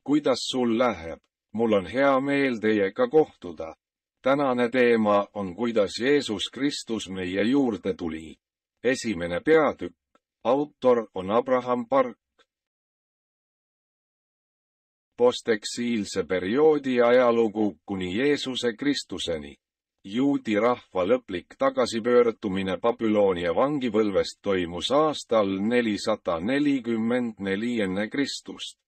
kuidas sul läheb? Mul on hea meel teiega kohtuda. Tänane teema on, kuidas Jeesus Kristus meie juurde tuli. Esimene peatükk. Autor on Abraham Park. Posteksiilse perioodi ajalugu kuni Jeesuse Kristuseni. Juudi rahva lõplik tagasipööratumine Babyloonia vangipõlvest toimus aastal 444 enne Kristust.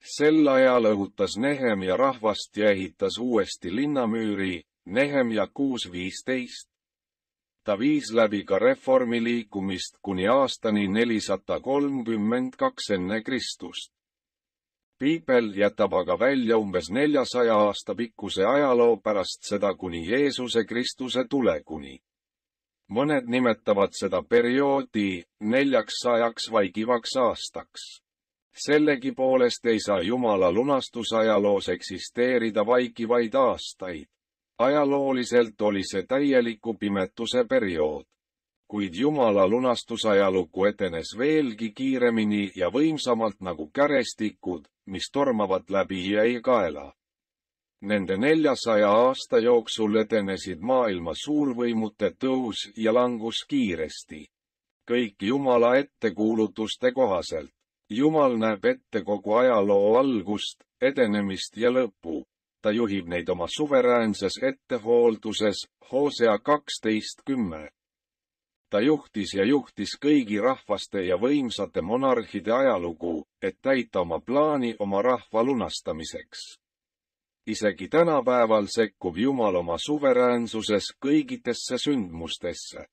Sel ajal õhutas Nehemja rahvast ja ehitas uuesti linnamüüri, Nehemja 6:15. Ta viis läbi ka reformi liikumist kuni aastani 432 enne Kristust. Piibel jätab aga välja umbes 400 aasta pikkuse ajaloo pärast seda kuni Jeesuse Kristuse tulekuni. Mõned nimetavad seda perioodi 400 vaikivaks aastaks. Sellegipoolest ei saa Jumala lunastusajaloos eksisteerida vaikivaid aastaid. Ajalooliselt oli see täieliku pimetuse periood. Kuid Jumala lunastusajalugu etenes veelgi kiiremini ja võimsamalt nagu kärestikud, mis tormavad läbi ja kaela. Nende 400 aasta jooksul etenesid maailma suurvõimude tõus ja langus kiiresti. Kõik Jumala ettekuulutuste kohaselt. Jumal näeb ette kogu ajaloo algust, edenemist ja lõppu. Ta juhib neid oma suveräänses ettehoolduses, Hosea 12:10. Ta juhtis kõigi rahvaste ja võimsate monarhide ajalugu, et täita oma plaani oma rahva lunastamiseks. Isegi tänapäeval sekkub Jumal oma suveräänsuses kõigitesse sündmustesse,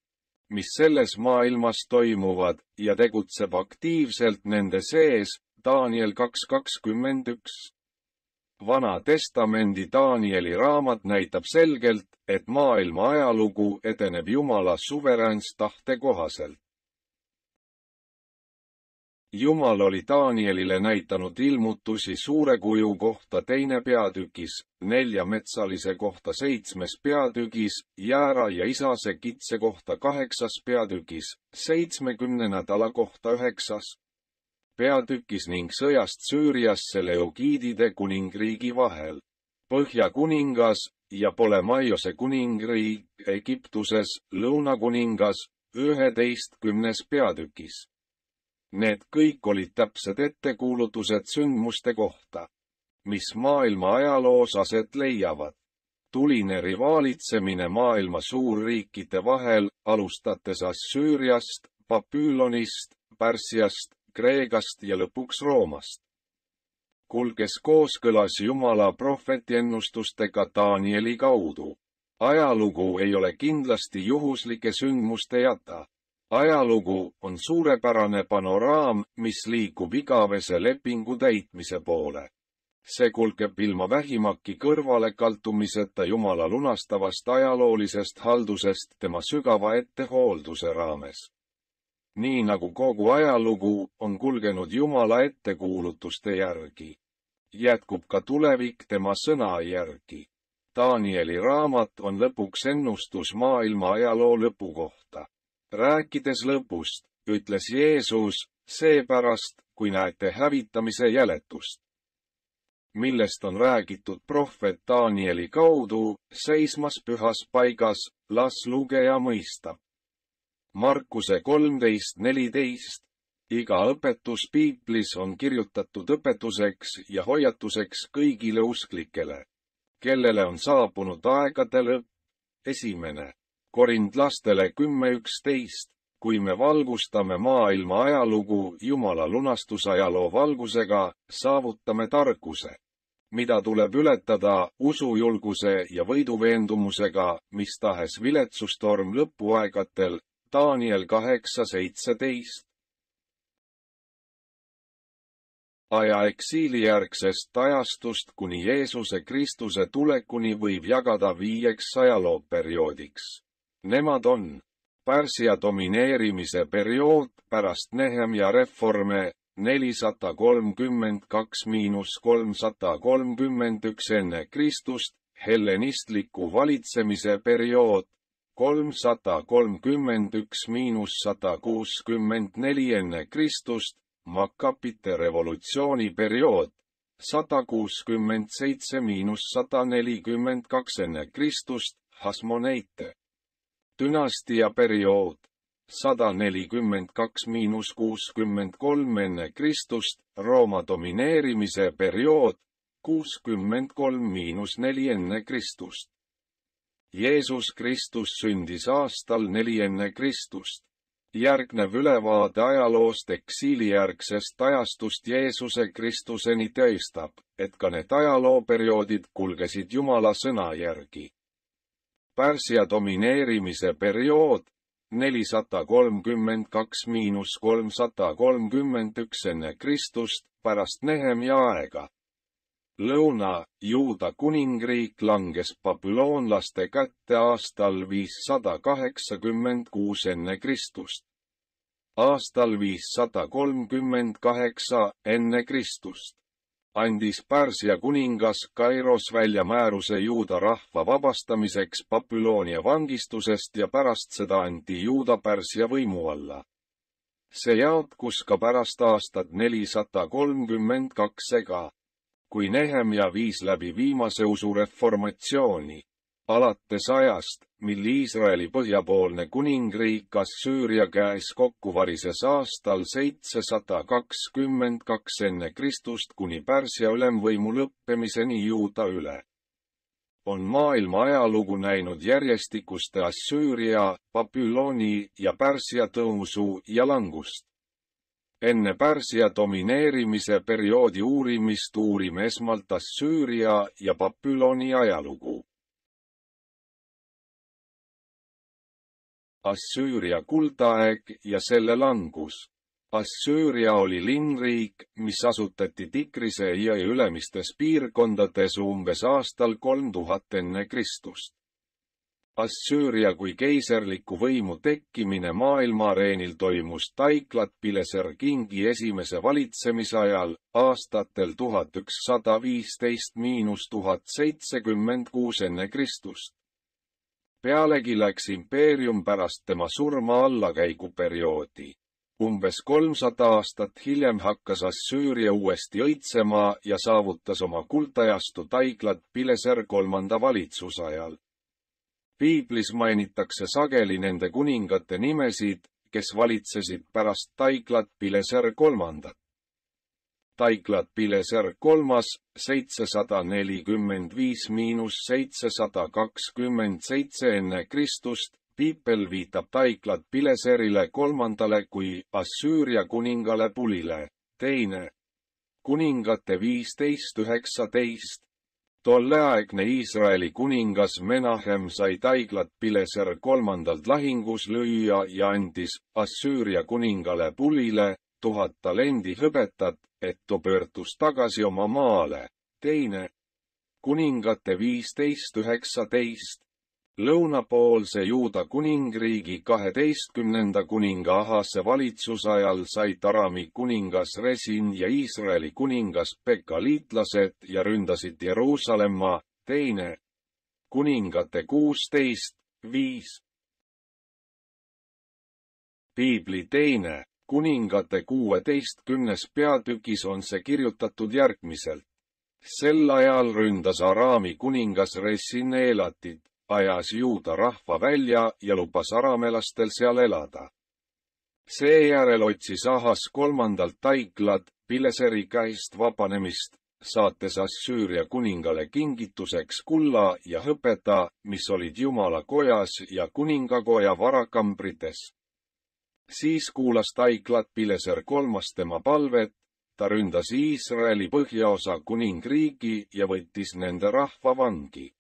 mis selles maailmas toimuvad, ja tegutseb aktiivselt nende sees, Daniel 2:21. Vana Testamendi Danieli raamat näitab selgelt, et maailma ajalugu edeneb Jumala suveräänse tahte kohaselt. Jumal oli Danielile näitanud ilmutusi suure kuju kohta 2. peatükis, 4 metsalise kohta 7. peatükis, jäära ja isase kitse kohta 8. peatükis, 70 nädala kohta 9. peatükis ning sõjast Süürias Seleukiidide kuningriigi vahel. Põhjakuningas ja Polemaiose kuningriik Egiptuses, lõunakuningas, 11. peatükis. Need kõik olid täpsed ettekuulutused sündmuste kohta, mis maailma ajaloos aset leiavad. Tuline rivaalitsemine maailma suurriikide vahel, alustades Assüüriast, Babylonist, Pärsiast, Kreegast ja lõpuks Roomast. Kulges kooskõlas Jumala prohveti ennustustega Danieli kaudu. Ajalugu ei ole kindlasti juhuslike sündmuste jata. Ajalugu on suurepärane panoraam, mis liigub igavese lepingu täitmise poole. See kulgeb ilma vähimaki kõrvalekaltumiseta Jumala lunastavast ajaloolisest haldusest tema sügava ettehoolduse raames. Nii nagu kogu ajalugu on kulgenud Jumala ettekuulutuste järgi, jätkub ka tulevik tema sõna järgi. Danieli raamat on lõpuks ennustus maailma ajaloo lõpu kohta. Rääkides lõpust, ütles Jeesus, seepärast, kui näete hävitamise jäletust, millest on räägitud prohvet Danieli kaudu, seismas pühas paigas, las lugeja mõistab. Markuse 13:14. Iga õpetus piiblis on kirjutatud õpetuseks ja hoiatuseks kõigile usklikele, kellele on saabunud aegade lõpp. 1. Korintlasele 10:11. Kui me valgustame maailma ajalugu Jumala lunastusajaloo valgusega, saavutame tarkuse, mida tuleb ületada usujulguse ja võiduveendumusega, mis tahes viletsustorm lõpuaegadel, Daniel 8:17. Aja eksiilijärgsest ajastust kuni Jeesuse Kristuse tulekuni võib jagada 5 ajalooperioodiks. Nemad on Pärsia domineerimise periood pärast Nehemja reforme 432–331 enne Kristust, hellenistliku valitsemise periood 331–164 enne Kristust, Makkapite revolutsiooni periood 167–142 enne Kristust, Hasmoneite dünastia periood, 142–63 enne Kristust, Rooma domineerimise periood, 63–4 enne Kristust. Jeesus Kristus sündis aastal 4 enne Kristust. Järgnev ülevaade ajaloost eksiilijärgsest ajastust Jeesuse Kristuseni tõestab, et ka need ajalooperioodid kulgesid Jumala sõna järgi. Pärsia domineerimise periood, 432–331 enne Kristust, pärast Nehemja aega. Lõuna-Juuda kuningriik langes babüloonlaste kätte aastal 586 enne Kristust. Aastal 538 enne Kristust andis Pärsia kuningas Kairos välja määruse Juuda rahva vabastamiseks Babyloonia vangistusest ja pärast seda anti Juuda Pärsia võimu alla. See jaotkus ka pärast aastat 432 ega. Kui Nehemja viis läbi viimase usureformatsiooni, alates ajast, mil Iisraeli põhjapoolne kuningriik Assüüria käes kokku varises aastal 722 enne Kristust kuni Pärsia ülemvõimu lõppemiseni Juuda üle, on maailma ajalugu näinud järjestikuste Assüüria, Babyloni ja Pärsia tõusu ja langust. Enne Pärsia domineerimise perioodi uurimist uurime esmalt Assüüria ja Babyloni ajalugu. Assüüria kuldaeg ja selle langus. Assüüria oli linnriik, mis asutati Tikrise jõe ülemistes piirkondades umbes aastal 3000 enne Kristust. Assüüria kui keiserliku võimu tekkimine maailmaareenil toimus Taiklat-Pileser Kingi esimese valitsemisajal, aastatel 1115–1076 enne Kristust. Pealegi läks impeerium pärast tema surma allakäiguperioodi. Umbes 300 aastat hiljem hakkas Assüüria uuesti õitsema ja saavutas oma kuldajastu Taiklat-Pileser kolmanda valitsusajal. Piiblis mainitakse sageli nende kuningate nimesid, kes valitsesid pärast Taiklat-Pileser kolmandat. Taiklat-Pileser kolmas, 745–727 enne Kristust, piibel viitab Taiklat-Pileserile kolmandale kui Assüüria kuningale Pulile, teine. Kuningate 15–19. Tolleaegne Iisraeli kuningas Menahem sai Taiklat-Pileser kolmandalt lahingus lüüa ja andis Assüüria kuningale Pulile 1000 talendi hõbetat, et too pöördus tagasi oma maale, teine. Kuningate 15–19. Lõunapoolse Juuda kuningriigi 12. kuninga Ahase valitsusajal said Arami kuningas Resin ja Iisraeli kuningas Pekka liitlased ja ründasid Jeruusalemma, teine. Kuningate 16–5. Piibli teine, kuningate 16. peatükis on see kirjutatud järgmiselt. Sel ajal ründas Arami kuningas Resin Eelatit, ajas Juuda rahva välja ja lubas aramelastel seal elada. Seejärel otsis Ahas kolmandalt Taiklat-Pileseri käest vabanemist, saates Assüüria kuningale kingituseks kulla ja hõbeda, mis olid Jumala kojas ja kuningakoja varakambrites. Siis kuulas Taiklat-Pileser kolmas tema palvet, ta ründas Iisraeli põhjaosa kuningriigi ja võttis nende rahva vangi.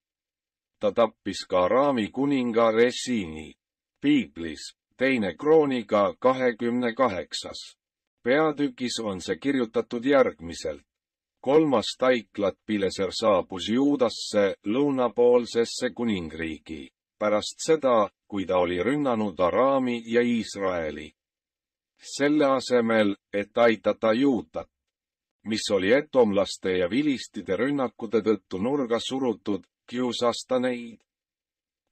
Ta tappis ka Arami kuninga Resini. Piiblis, teine Kroonika 28. peatükis on see kirjutatud järgmiselt. Kolmas Taiklat-Pileser saabus Juudasse lõunapoolsesse kuningriigi, pärast seda, kui ta oli rünnanud Arami ja Iisraeli. Selle asemel, et aidata Juutat, mis oli etomlaste ja vilistide rünnakute tõttu nurga surutud, kiusas ta neid.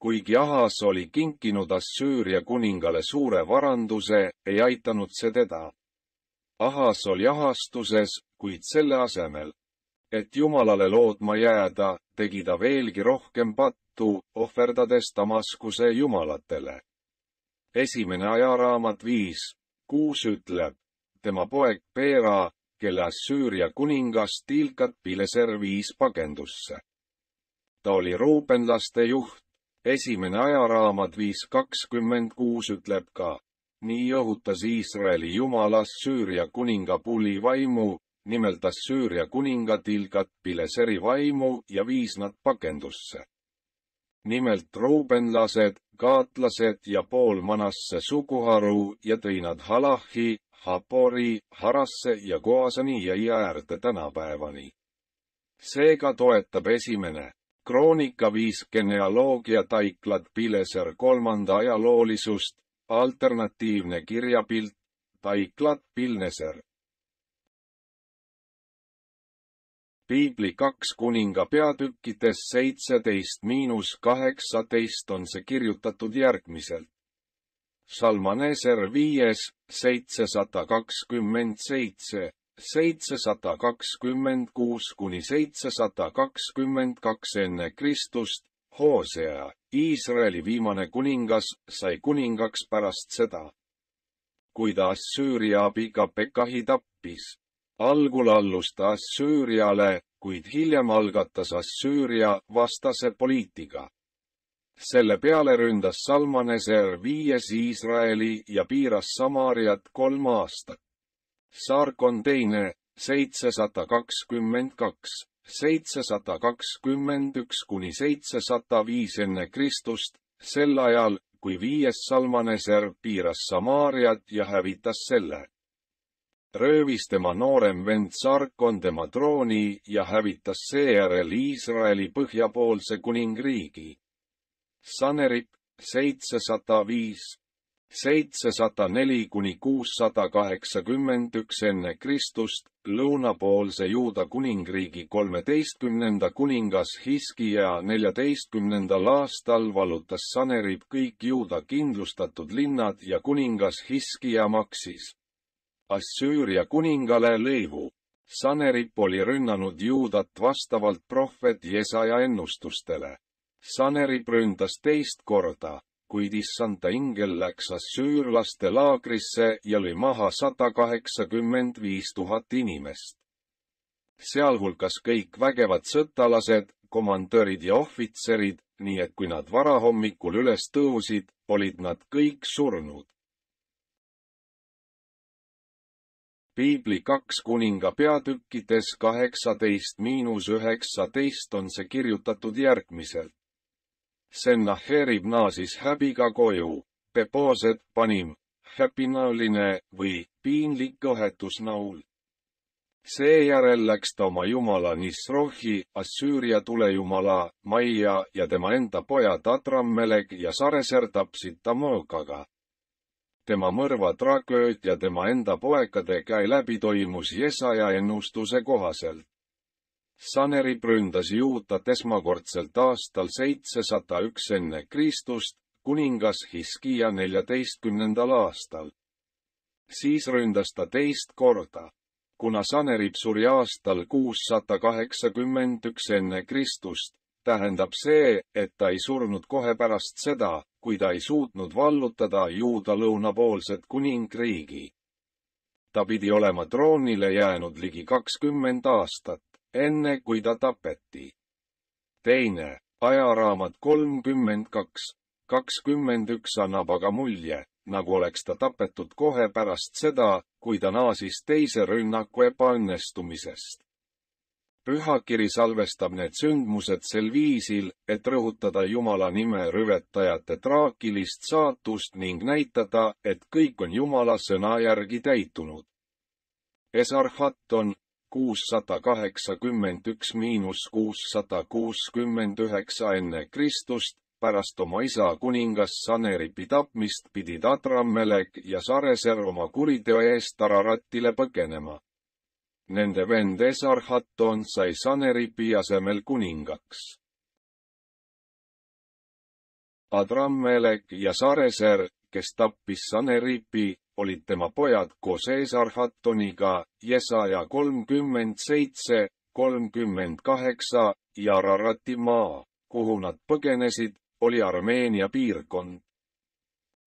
Kuigi Ahas oli kinkinud Assüüria kuningale suure varanduse, ei aitanud see teda. Ahas oli ahastuses, kuid selle asemel et Jumalale lootma jääda, tegi ta veelgi rohkem pattu, ohverdades Damaskuse jumalatele. Esimene ajaraamat 5:6 ütleb, tema poeg Peera, kelle Assüüria kuningas Tilgat-Pileser viis pagendusse. Ta oli ruubenlaste juht. Esimene ajaraamat 5:26 ütleb ka, nii õhutas Iisraeli jumal Assüüria kuninga Puli vaimu, nimelt Assüüria kuninga Tilgat-Pileseri vaimu ja viis nad pagendusse. Nimelt ruubenlased, gaatlased ja pool Manasse suguharu ja tõi nad Halahi, Hapori, Harasse ja Goasani ja äärde tänapäevani. Seega toetab esimene Kroonika 5 genealoogia Taiklat-Pileser kolmanda ajaloolisust, alternatiivne kirjapilt, Taiklat-Pilneser. Piibli 2 kuninga peatükkides 17-18 on see kirjutatud järgmiselt. Salmaneser 5, 727, 726–722 enne Kristust, Hoosea, Iisraeli viimane kuningas, sai kuningaks pärast seda, kui ta Assüüria abiga Pekahi tappis. Algul allus ta Assüüriale, kuid hiljem algatas Assüüria vastase poliitika. Selle peale ründas Salmaneser 5 Iisraeli ja piiras Samaariat 3 aastat. Sargon teine, 722, 721–705 enne Kristust, sel ajal, kui 5. Salmaneser piiras Samaariat ja hävitas selle. Röövis tema noorem vend Sargon tema trooni ja hävitas seejärel Iisraeli põhjapoolse kuningriigi. Sanerip 705, 704–681 enne Kristust, lõunapoolse Juuda kuningriigi 13. kuningas Hiskija 14. aastal vallutas Sanerip kõik Juuda kindlustatud linnad ja kuningas Hiskija maksis Assüüria kuningale lõivu. Sanerip oli rünnanud Juudat vastavalt prohvet Jesaja ennustustele. Sanerip ründas teist korda, kuid issanda ingel läks assüürlaste laagrisse ja lõi maha 185 000 inimest. Sealhulgas kõik vägevad sõttalased, komandörid ja ohvitserid, nii et kui nad varahommikul üles tõusid, olid nad kõik surnud. Piibli 2 kuninga peatükkides 18-19 on see kirjutatud järgmiselt. Sennaherib naasis häbiga koju, Peposet panim, häbinäoline või piinlik õhetusnaul. Seejärel läks ta oma jumala Nisrohi, Assüüria tulejumala, Maia ja tema enda pojad Adrammelek ja Sareser tapsid ta mõõgaga. Tema mõrva tragöödia tema enda poegade käe läbi toimus Jesaja ennustuse kohaselt. Sanerip ründas Juutat esmakordselt aastal 701 enne Kristust, kuningas Hiskija 14. aastal. Siis ründas ta teist korda. Kuna Sanerip suri aastal 681 enne Kristust, tähendab see, et ta ei surnud kohe pärast seda, kui ta ei suutnud vallutada Juuda lõunapoolset kuningriigi. Ta pidi olema troonile jäänud ligi 20 aastat, enne kui ta tapeti. Teine, ajaraamat 32:21 annab aga mulje, nagu oleks ta tapetud kohe pärast seda, kui ta naasis teise rünnaku ebaõnnestumisest. Pühakiri salvestab need sündmused sel viisil, et rõhutada Jumala nime rüvetajate traagilist saatust ning näitada, et kõik on Jumala sõna järgi täitunud. Esarhaton 681–669 enne Kristust, pärast oma isa kuningas Saneripi tapmist pidid Adrammelek ja Sareser oma kuriteo eest Araratile põgenema. Nende vend Esarhaton sai Saneripi asemel kuningaks. Adrammelek ja Sareser, kes tappis Saneripi, olid tema pojad koos Esarhatoniga, Jesaja 37, 38, ja Ararati maa, kuhu nad põgenesid, oli Armeenia piirkond,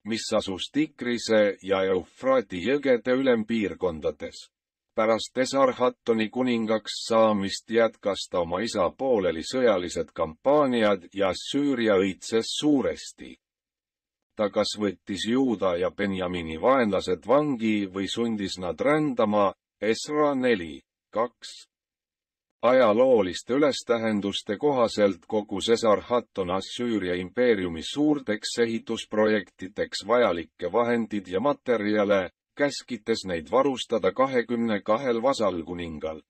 mis asus Tigrise ja Eufraati jõgede ülempiirkondades. Pärast Esarhattoni kuningaks saamist jätkas ta oma isa pooleli sõjalised kampaaniad ja Assüüria õitses suuresti. Ta kas võttis Juuda ja Benjamini vaenlased vangi või sundis nad rändama, Esra 4:2. Ajalooliste ülestähenduste kohaselt kogus Esarhatton Assüüria impeeriumi suurteks ehitusprojektideks vajalikke vahendid ja materjale, käskites neid varustada 22 vasalkuningal.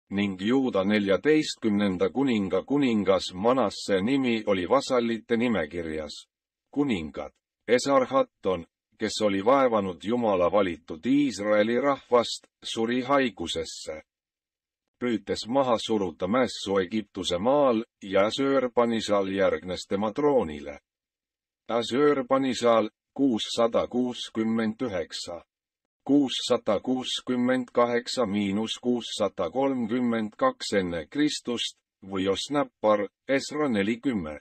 Ning Juuda 14. kuningas Manasse nimi oli vasallite nimekirjas. Kuningad, Esarhatton, kes oli vaevanud Jumala valitud Iisraeli rahvast, suri haigusesse. Püüdes maha suruda mässu Egiptuse maal, ja Assöör-Panisal järgnes tema troonile. Assöör-Panisal 669. 668–632 enne Kristust, või Osnappar, Esra 40.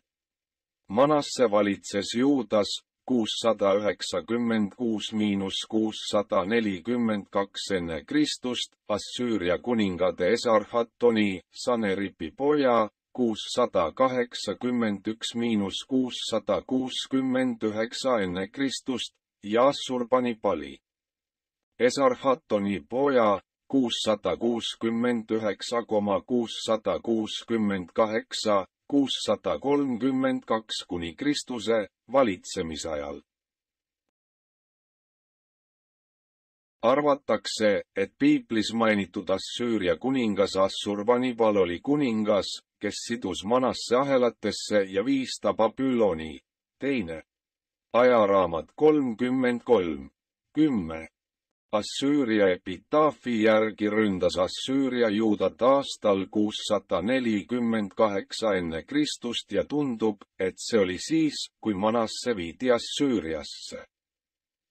Manasse valitses Juudas 696–642 enne Kristust, Assüüria kuningade Esarhattoni, Saneripi poja, 681–669 enne Kristust, ja Assurbanipali. Esarhattoni poja, 669,668, 632 kuni Kristuse valitsemisajal. Arvatakse, et piiblis mainitud Assüüria kuningas Assurbanipal oli kuningas, kes sidus Manasse ahelatesse ja viis ta Babüloni. Teine. Ajaraamat 33:10. Assüüria epitaafi järgi ründas Assüüria Juudat aastal 648 enne Kristust ja tundub, et see oli siis, kui Manasse viidi Assüüriasse.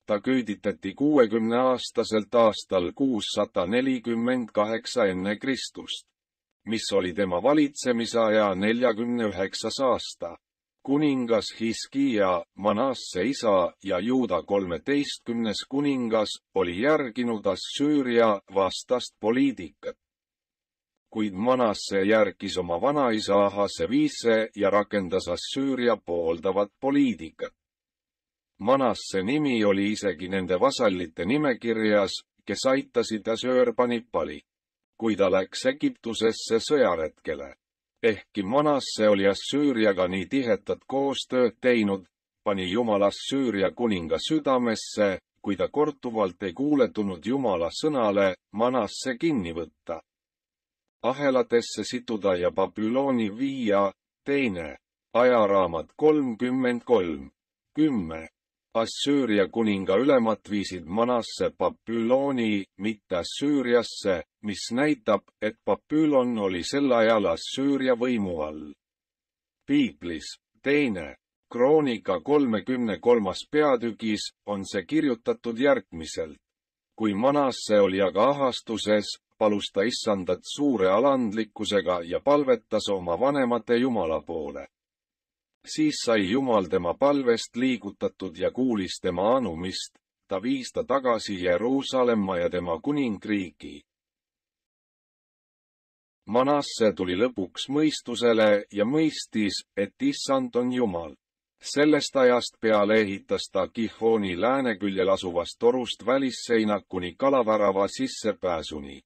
Ta küüditati 60-aastaselt aastal 648 enne Kristust, mis oli tema valitsemisaja 49. aasta. Kuningas Hiskija, Manasse isa ja Juuda 13. kuningas, oli järginud Assüüria vastast poliitikat. Kuid Manasse järgis oma vanaisa Ahase viise ja rakendas Assüüria pooldavat poliitikat. Manasse nimi oli isegi nende vasallite nimekirjas, kes aitasid Assöör-Banipali, kui ta läks Egiptusesse sõjaretkele. Ehkki Manasse oli Assüüriaga nii tihedat koostööd teinud, pani Jumal Assüüria kuninga südamesse, kui ta korduvalt ei kuuletunud Jumala sõnale, Manasse kinni võtta, ahelatesse situda ja Babüloni viia. Teine. Ajaraamat 33:10. Assüüria kuninga ülemad viisid Manasse Babüloni, mitte Assüüriasse, mis näitab, et Babülon oli sel ajal Assüüria võimu all. Piiblis, teine, Kroonika 33. peatükis, on see kirjutatud järgmiselt. Kui Manasse oli aga ahastuses, palus ta issandat suure alandlikkusega ja palvetas oma vanemate Jumala poole. Siis sai Jumal tema palvest liigutatud ja kuulis tema anumist, ta viis ta tagasi Jeruusalemma ja tema kuningriigi. Manasse tuli lõpuks mõistusele ja mõistis, et issand on Jumal. Sellest ajast peale ehitas ta Gihoni lääneküljel asuvast torust välisseina kuni kalavärava sissepääsuni.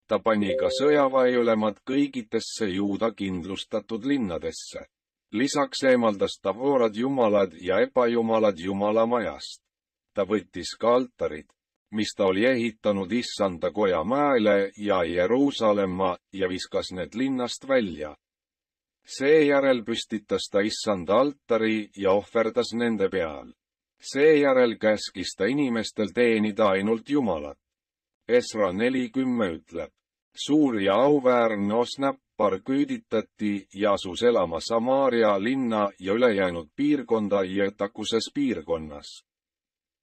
Ta pani ka sõjaväeülemad kõigitesse Juuda kindlustatud linnadesse. Lisaks eemaldas ta voorad jumalad ja ebajumalad Jumala majast. Ta võttis ka altarid, mis ta oli ehitanud issanda koja mäele ja Jeruusalemma, ja viskas need linnast välja. Seejärel püstitas ta issanda altari ja ohverdas nende peal. Seejärel käskis ta inimestel teenida ainult Jumalat. Esra 4:10 ütleb, suur ja auväärne Osnappar küüditati ja asus elama Samaaria linna ja ülejäänud piirkonda Jõtakuses piirkonnas.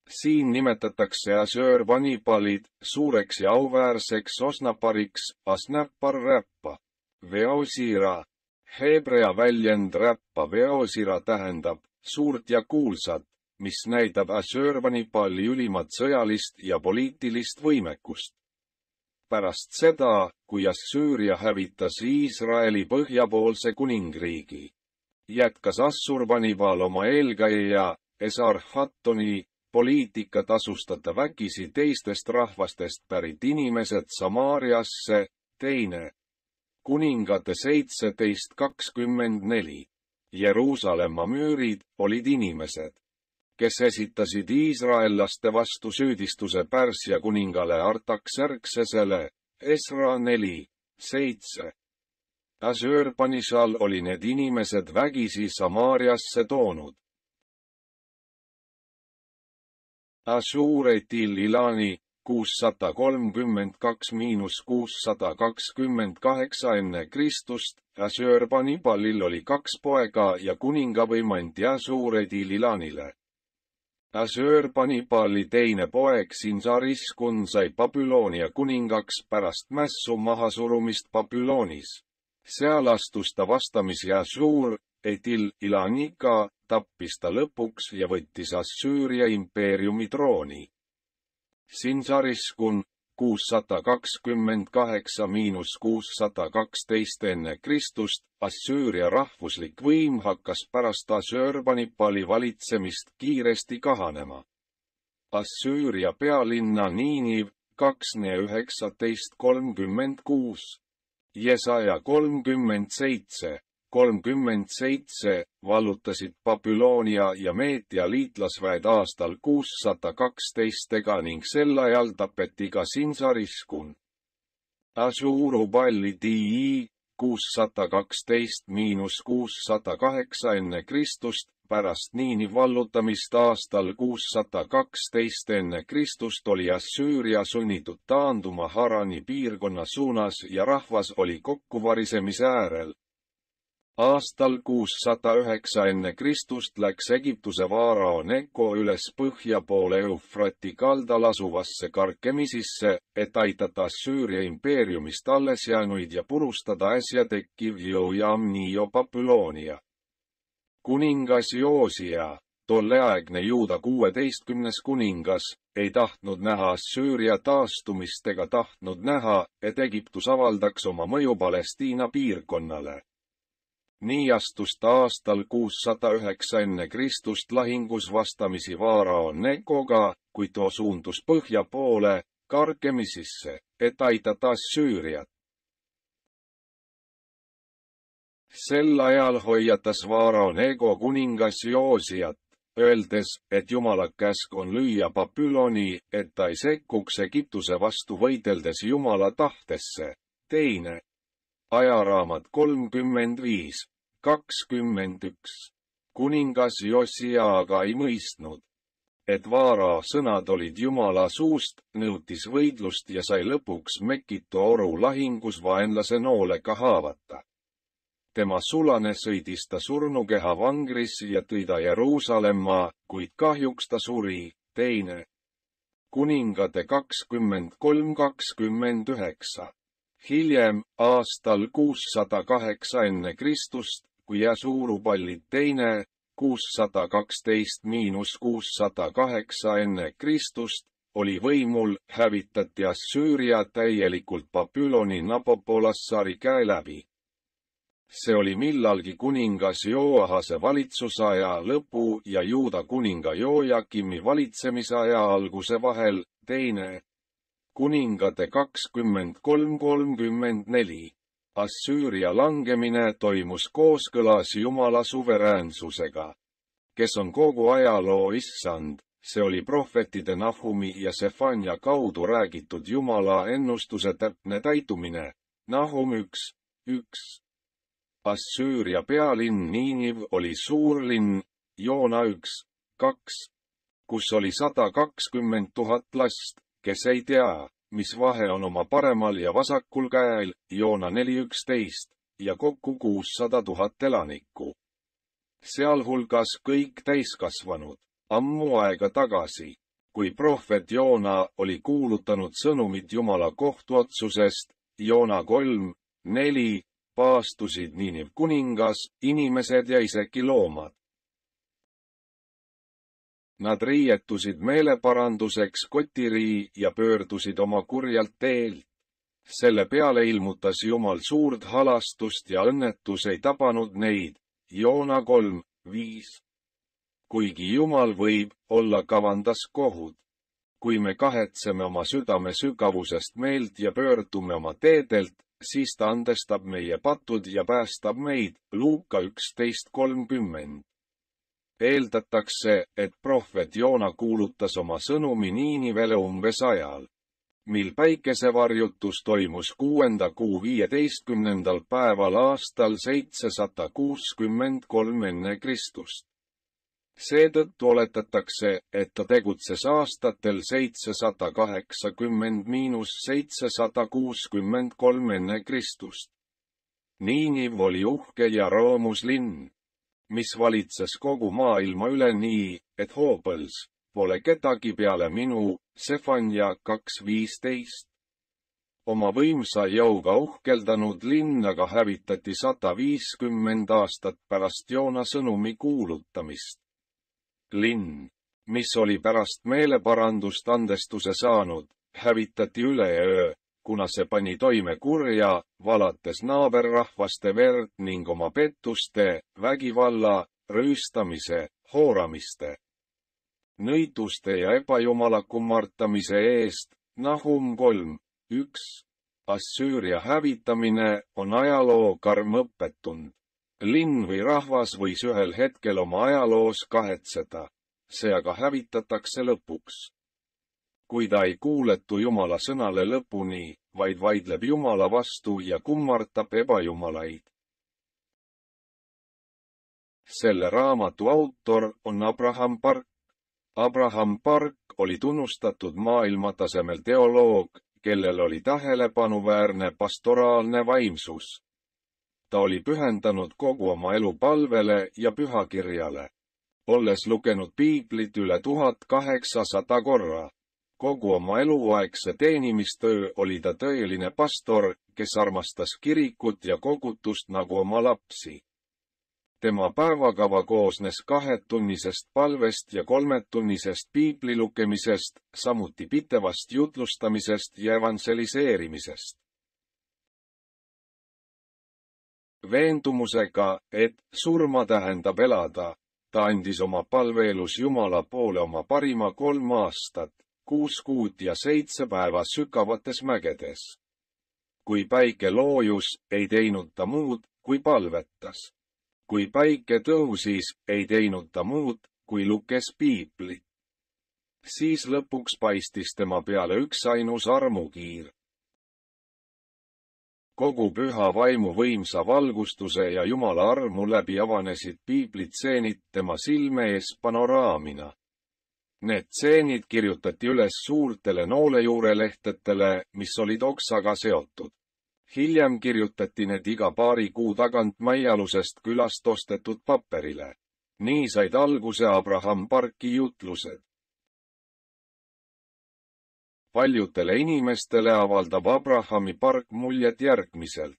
Siin nimetatakse Assöörbanipalid suureks ja auväärseks Osnapariks, Asnapar-räppa, Veosira. Heebrea väljend räppa Veosira tähendab suurt ja kuulsat, mis näitab Assöörbanipali ülimat sõjalist ja poliitilist võimekust. Pärast seda, kui Assüüria hävitas Iisraeli põhjapoolse kuningriigi, jätkas Assurbanipal oma eelkäija Esarhattoni poliitika tasustada vägisi teistest rahvastest pärit inimesed Samaariasse, teine Kuningate 17:24. Jeruusalemma müürid olid inimesed, kes esitasid iisraellaste vastu süüdistuse Pärsia kuningale Artaxerxesele, Esra 4:7. Assöörbanishal oli need inimesed vägisi Samaariasse toonud. Assuuretil Ilani 632–628 enne Kristust. Assöörbanipalil oli 2 poega ja kuningavõim anti Assuuretil Ilanile. Assöörbanipali teine poeg Sinsariskun sai Babyloonia kuningaks pärast mässu mahasurumist Babyloonis. Seal astus ta vastamisi Assuuretil Ilaniga, tappis ta lõpuks ja võttis Assüüria impeeriumi trooni. Sinsariskun 628–612 enne Kristust. Assüüria rahvuslik võim hakkas pärast Assöörbanipali valitsemist kiiresti kahanema. Assüüria pealinna Niiniv 2:19–36. Jesaja 37:37 vallutasid Babyloonia ja Meedia liitlasväed aastal 612 ning sel ajal tapeti ka Sinsariskun. Assurbanipali 612–608 enne Kristust. Pärast Niiniv vallutamist aastal 612 enne Kristust oli Assüüria sunnitud taanduma Harani piirkonna suunas ja rahvas oli kokkuvarisemise äärel. Aastal 609 enne Kristust läks Egiptuse vaarao Neko üles põhja poole Eufrati kaldal asuvasse Karkemisisse, et aidata Assüüria impeeriumist alles jäänuid ja purustada äsja tekkiv Jõujamnio Babyloonia. Kuningas Joosia, tolleaegne Juuda 16. kuningas, ei tahtnud näha Assüüria taastumist ega tahtnud näha, et Egiptus avaldaks oma mõju Palestiina piirkonnale. Nii astus ta aastal 609 enne Kristust lahingus vastamisi vaarao Nekoga, kuid too suundus põhja poole, Karkemisisse, et aidata Assüüriat. Sel ajal hoiatas vaarao Nego kuningas Joosiat, öeldes, et Jumala käsk on lüüa Babyloni, et ta ei sekkuks Egiptuse vastu võideldes Jumala tahtesse. Teine ajaraamat 35:21. Kuningas Josia aga ei mõistnud, et vaarao sõnad olid Jumala suust, nõutis võidlust ja sai lõpuks Mekitu oru lahingus vaenlase noolega haavata. Tema sulane sõidis ta surnukeha vangris ja tõi ta Jeruusalemma, kuid kahjuks ta suri. Teine Kuningate 23:29. Hiljem, aastal 608 enne Kristust, kui Assurbanipal teine, 612–608 enne Kristust, oli võimul, hävitati Assüüria täielikult Babyloni Nabopolassari käe läbi. See oli millalgi kuningas Joahase valitsusaja lõpu ja Juuda kuninga Joakimi valitsemisaja alguse vahel. Teine Kuningate 23:34. Assüüria langemine toimus kooskõlas Jumala suveräänsusega, kes on kogu ajaloo issand. See oli prohvetide Nahumi ja Sefania kaudu räägitud Jumala ennustuse täpne täitumine. Nahum 1:1. Assüüria pealinn Niiniv oli suurlinn, Joona 1:2, kus oli 120 000 last, kes ei tea, mis vahe on oma paremal ja vasakul käel, Joona 4:11, ja kokku 600 000 elanikku. Sealhulgas kõik täiskasvanud, ammu aega tagasi. kui prohvet Joona oli kuulutanud sõnumit Jumala kohtuotsusest, Joona 3:4, paastusid Niiniv kuningas, inimesed ja isegi loomad. Nad riietusid meeleparanduseks kotirii ja pöördusid oma kurjalt teelt. Selle peale ilmutas Jumal suurt halastust ja õnnetus ei tabanud neid, Joona 3:5. Kuigi Jumal võib olla kavandas kohut. Kui me kahetseme oma südame sügavusest meelt ja pöördume oma teedelt, siis ta andestab meie patud ja päästab meid, Luuka 11:30. Eeldatakse, et prohvet Joona kuulutas oma sõnumi Niinivele umbes ajal, mil päikesevarjutus toimus 6. kuu 15. päeval aastal 763 enne Kristust. Seetõttu oletatakse, et ta tegutses aastatel 780–763 enne Kristust. Niiniv oli uhke ja rõõmus linn, mis valitses kogu maailma üle nii, et hoopõls, pole kedagi peale minu, Sefanja 2:15. Oma võimsa jõuga uhkeldanud linn aga hävitati 150 aastat pärast Joona sõnumi kuulutamist. Linn, mis oli pärast meeleparandust andestuse saanud, hävitati üleöö, kuna see pani toime kurja, valates naaberrahvaste verd ning oma pettuste, vägivalla, rüüstamise, hooramiste, nõiduste ja ebajumala kummartamise eest, Nahum 3:1. Assüüria hävitamine on ajaloo karm õppetund. Linn või rahvas võis ühel hetkel oma ajaloos kahetseda, see aga hävitatakse lõpuks. Kui ta ei kuuletu Jumala sõnale lõpuni, vaid vaidleb Jumala vastu ja kummartab ebajumalaid. Selle raamatu autor on Abraham Park. Abraham Park oli tunnustatud maailmatasemel teoloog, kellel oli tähelepanuväärne pastoraalne vaimsus. Ta oli pühendanud kogu oma elu palvele ja pühakirjale, olles lugenud piiblit üle 1800 korra. Kogu oma eluaegse teenimistöö oli ta tõeline pastor, kes armastas kirikut ja kogutust nagu oma lapsi. Tema päevakava koosnes 2-tunnisest palvest ja 3-tunnisest piibli lugemisest, samuti pitevast jutlustamisest ja evantseliseerimisest. Veendumusega, et surma tähendab elada, ta andis oma palveelus Jumala poole oma parima 3 aastat, 6 kuud ja 7 päeva sügavates mägedes. Kui päike loojus, ei teinud ta muud, kui palvetas. Kui päike tõusis, ei teinud ta muud, kui luges piiblit. Siis lõpuks paistis tema peale üksainus armukiir. Kogu püha vaimu võimsa valgustuse ja Jumala armu läbi avanesid piiblitseenid tema silme ees panoraamina. Need tseenid kirjutati üles suurtele noolejuurelehtedele, mis olid oksaga seotud. Hiljem kirjutati need iga paari kuu tagant maialusest külast ostetud paberile. Nii said alguse Abraham Parki jutlused. Paljudele inimestele avaldab Abrahami Park muljet järgmiselt.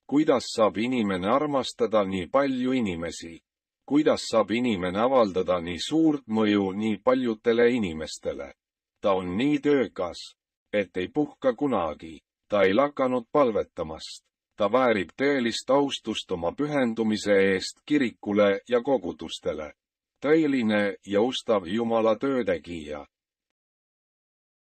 Kuidas saab inimene armastada nii palju inimesi? Kuidas saab inimene avaldada nii suurt mõju nii paljudele inimestele? Ta on nii töökas, et ei puhka kunagi. Ta ei lakanud palvetamast. Ta väärib tõelist austust oma pühendumise eest kirikule ja kogudustele. Tõeline ja ustav Jumala töötegija.